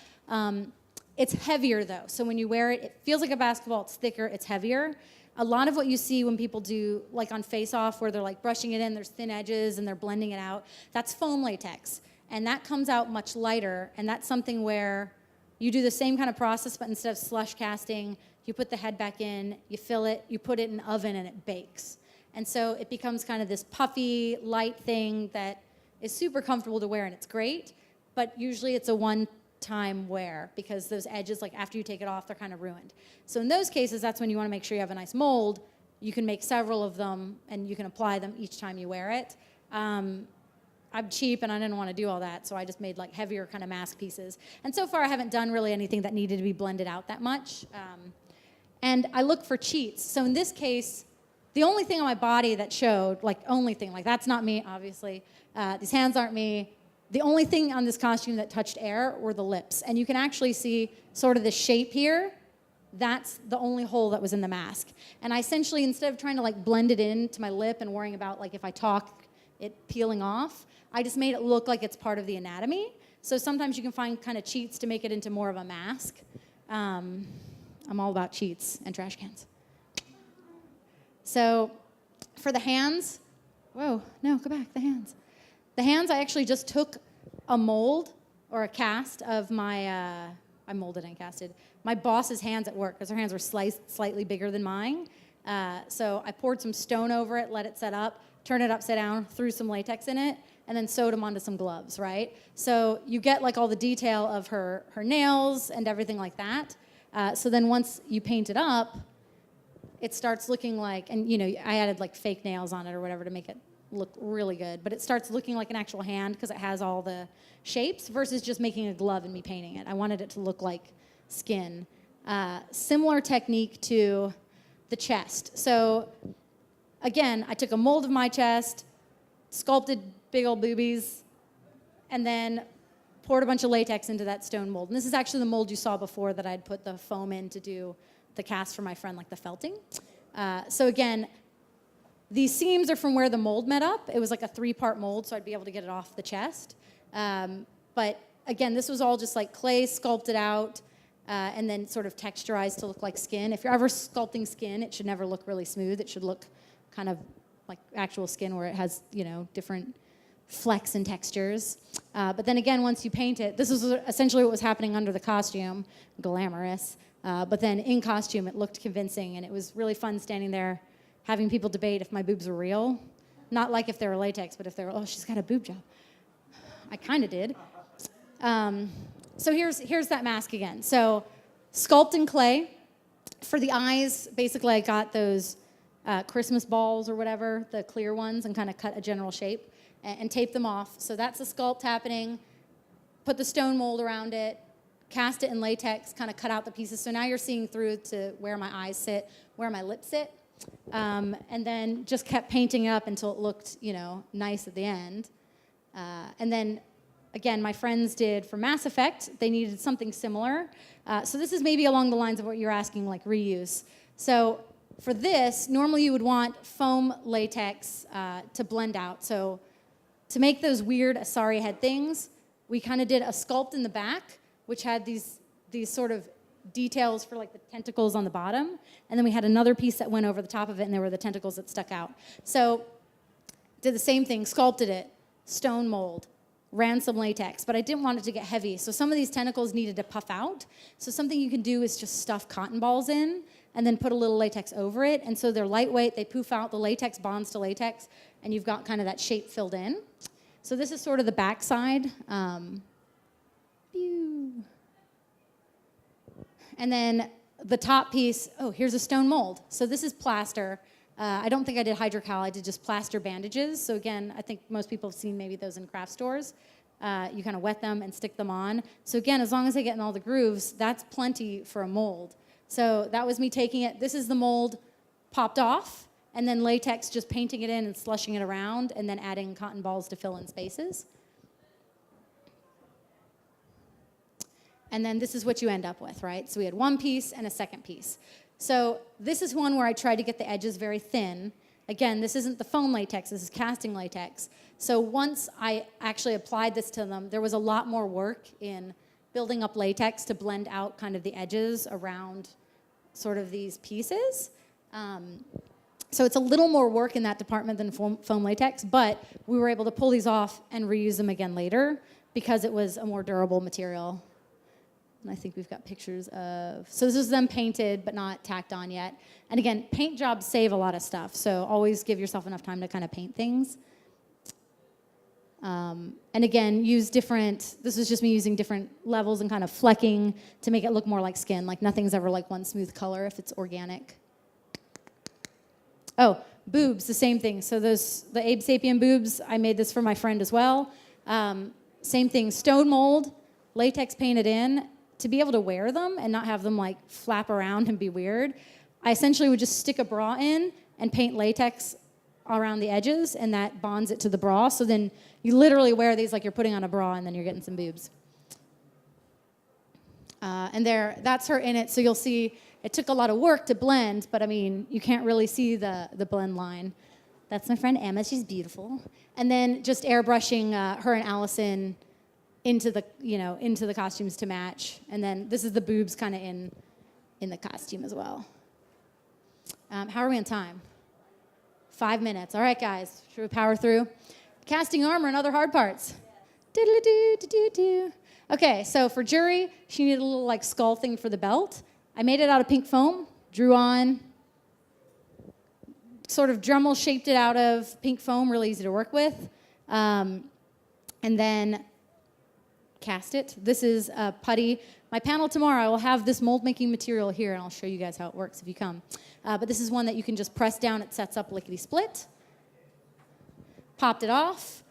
It's heavier, though. So when you wear it, it feels like a basketball. It's thicker. It's heavier. A lot of what you see when people do, like on Face Off, where they're like brushing it in, there's thin edges and they're blending it out, that's foam latex. And that comes out much lighter, and that's something where you do the same kind of process, but instead of slush casting, you put the head back in, you fill it, you put it in an oven, and it bakes. And so it becomes kind of this puffy, light thing that is super comfortable to wear, and it's great, but usually it's a one-time wear because those edges, like after you take it off, they're kind of ruined. So in those cases, that's when you want to make sure you have a nice mold. You can make several of them, and you can apply them each time you wear it. I'm cheap, and I didn't want to do all that, so I just made like heavier kind of mask pieces. And so far, I haven't done really anything that needed to be blended out that much. And I look for cheats. So in this case, the only thing on my body that showed, like only thing, like that's not me, obviously. These hands aren't me. The only thing on this costume that touched air were the lips. And you can actually see sort of the shape here. That's the only hole that was in the mask. And I essentially, instead of trying to like blend it into my lip and worrying about like if I talk, it peeling off, I just made it look like it's part of the anatomy. So sometimes you can find kind of cheats to make it into more of a mask. I'm all about cheats and trash cans. So for the hands, whoa, no, go back, the hands. The hands, I actually just took a mold or a cast of my, I molded and casted, my boss's hands at work, because her hands were slightly bigger than mine. So I poured some stone over it, let it set up, turned it upside down, threw some latex in it, and then sewed them onto some gloves, right? So you get like all the detail of her nails and everything like that. So then once you paint it up, it starts looking like, and you know, I added like fake nails on it or whatever to make it look really good, but it starts looking like an actual hand because it has all the shapes versus just making a glove and me painting it. I wanted it to look like skin. Similar technique to the chest. So again, I took a mold of my chest, sculpted big old boobies, and then poured a bunch of latex into that stone mold. And this is actually the mold you saw before that I'd put the foam in to do the cast for my friend, like the felting. So again, these seams are from where the mold met up. It was like a 3-part mold, so I'd be able to get it off the chest. But again, this was all just like clay sculpted out and then sort of texturized to look like skin. If you're ever sculpting skin, it should never look really smooth. It should look kind of like actual skin where it has, you know, different flecks and textures. But then again, once you paint it, this is essentially what was happening under the costume, glamorous. But then in costume, it looked convincing, and it was really fun standing there having people debate if my boobs were real. Not like if they were latex, but if they were, oh, she's got a boob job. I kind of did. So here's that mask again. So sculpt in clay. For the eyes, basically I got those Christmas balls or whatever, the clear ones, and kind of cut a general shape and tape them off. So that's the sculpt happening. Put the stone mold around it, cast it in latex, kind of cut out the pieces. So now you're seeing through to where my eyes sit, where my lips sit. And then just kept painting it up until it looked, you know, nice at the end. And then, again, my friends did for Mass Effect. They needed something similar. So this is maybe along the lines of what you're asking, like reuse. So for this, normally you would want foam latex to blend out. So to make those weird Asari head things, we kind of did a sculpt in the back, which had these sort of details for like the tentacles on the bottom. And then we had another piece that went over the top of it, and there were the tentacles that stuck out. So did the same thing, sculpted it, stone mold, ran some latex, but I didn't want it to get heavy. So some of these tentacles needed to puff out. So something you can do is just stuff cotton balls in and then put a little latex over it. And so they're lightweight, they poof out, the latex bonds to latex, and you've got kind of that shape filled in. So this is sort of the back side. And then the top piece, oh, here's a stone mold. So this is plaster. I don't think I did hydrocal, I did just plaster bandages. So again, I think most people have seen maybe those in craft stores. You kind of wet them and stick them on. So again, as long as they get in all the grooves, that's plenty for a mold. So that was me taking it. This is the mold popped off, and then latex just painting it in and slushing it around, and then adding cotton balls to fill in spaces. And then this is what you end up with, right? So we had one piece and a second piece. So this is one where I tried to get the edges very thin. Again, this isn't the foam latex, this is casting latex. So once I actually applied this to them, there was a lot more work in building up latex to blend out kind of the edges around sort of these pieces. So it's a little more work in that department than foam latex, but we were able to pull these off and reuse them again later because it was a more durable material. And I think we've got pictures of, so this is them painted but not tacked on yet. And again, paint jobs save a lot of stuff, so always give yourself enough time to kind of paint things. And again, use different, this is just me using different levels and kind of flecking to make it look more like skin. Like nothing's ever like one smooth color if it's organic. Oh, boobs, the same thing. So those, the Abe Sapien boobs, I made this for my friend as well. Same thing, stone mold, latex painted in. To be able to wear them and not have them like flap around and be weird, I essentially would just stick a bra in and paint latex around the edges, and that bonds it to the bra. So then you literally wear these like you're putting on a bra, and then you're getting some boobs. And there, that's her in it. So you'll see it took a lot of work to blend, but I mean, you can't really see the blend line. That's my friend Emma. She's beautiful. And then just airbrushing her and Allison into the costumes to match. And then this is the boobs kind of in the costume as well. How are we on time? 5 minutes. All right, guys. Should we power through? Casting armor and other hard parts. Diddle-a-doo-doo-doo-doo. Okay, so for Jury, she needed a little like skull thing for the belt. I made it out of pink foam, drew on, sort of Dremel shaped it out of pink foam, really easy to work with. And then cast it. This is putty. My panel tomorrow, I will have this mold making material here, and I'll show you guys how it works if you come. But this is one that you can just press down. It sets up lickety split. Popped it off.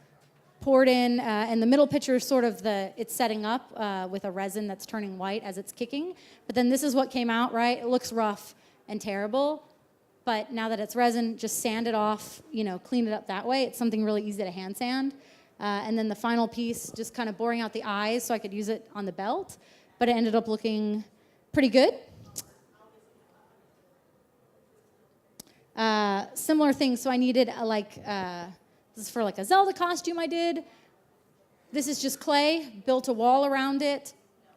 Poured in, and the middle picture is sort of it's setting up with a resin that's turning white as it's kicking. But then this is what came out, right? It looks rough and terrible. But now that it's resin, just sand it off, clean it up that way. It's something really easy to hand sand. And then the final piece, just kind of boring out the eyes so I could use it on the belt. But it ended up looking pretty good. Similar thing, so I needed this is for like a Zelda costume I did. This is just clay, built a wall around it,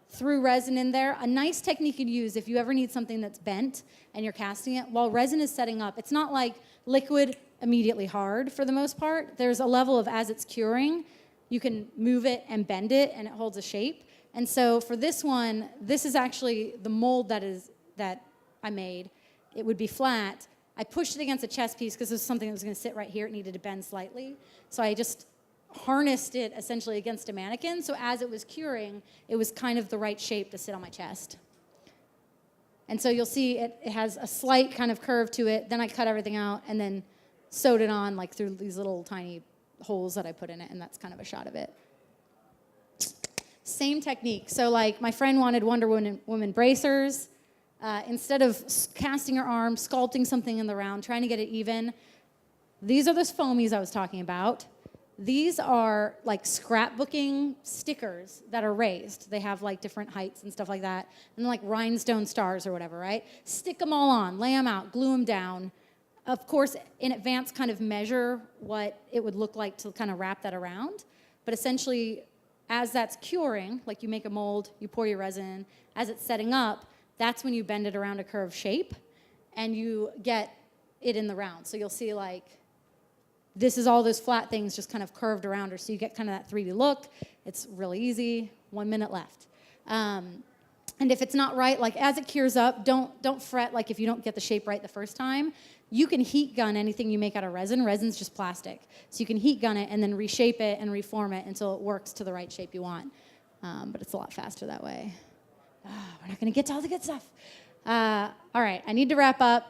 threw resin in there. A nice technique you'd use if you ever need something that's bent and you're casting it, while resin is setting up, it's not like liquid immediately hard for the most part. There's a level of as it's curing, you can move it and bend it and it holds a shape. And so for this one, this is actually the mold that I made. It would be flat. I pushed it against a chest piece because it was something that was going to sit right here. It needed to bend slightly. So I just harnessed it essentially against a mannequin. So as it was curing, it was kind of the right shape to sit on my chest. And so you'll see it has a slight kind of curve to it. Then I cut everything out and then sewed it on like through these little tiny holes that I put in it. And that's kind of a shot of it. Same technique. So like my friend wanted Wonder Woman bracers. Instead of casting her arm, sculpting something in the round, trying to get it even, these are those foamies I was talking about. These are like scrapbooking stickers that are raised. They have like different heights and stuff like that, and like rhinestone stars or whatever, right? Stick them all on, lay them out, glue them down, of course, in advance kind of measure what it would look like to kind of wrap that around. But essentially, as that's curing, like you make a mold, you pour your resin in, as it's setting up, that's when you bend it around a curved shape and you get it in the round. So you'll see like, this is all those flat things just kind of curved around her. So you get kind of that 3D look. It's really easy, 1 minute left. And if it's not right, like as it cures up, don't fret like if you don't get the shape right the first time. You can heat gun anything you make out of resin. Resin's just plastic. So you can heat gun it and then reshape it and reform it until it works to the right shape you want. But it's a lot faster that way. We're not gonna get to all the good stuff. All right, I need to wrap up,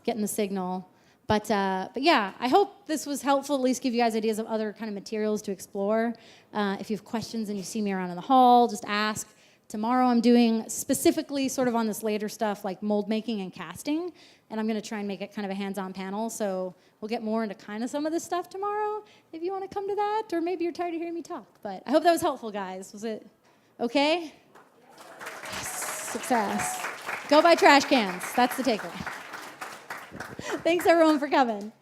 getting the signal. But yeah, I hope this was helpful, at least give you guys ideas of other kind of materials to explore. If you have questions and you see me around in the hall, just ask. Tomorrow I'm doing specifically sort of on this later stuff like mold making and casting, and I'm gonna try and make it kind of a hands-on panel, so we'll get more into kind of some of this stuff tomorrow if you wanna come to that, or maybe you're tired of hearing me talk. But I hope that was helpful, guys. Was it okay? Yes, success. Go buy trash cans, that's the takeaway. Thanks everyone for coming.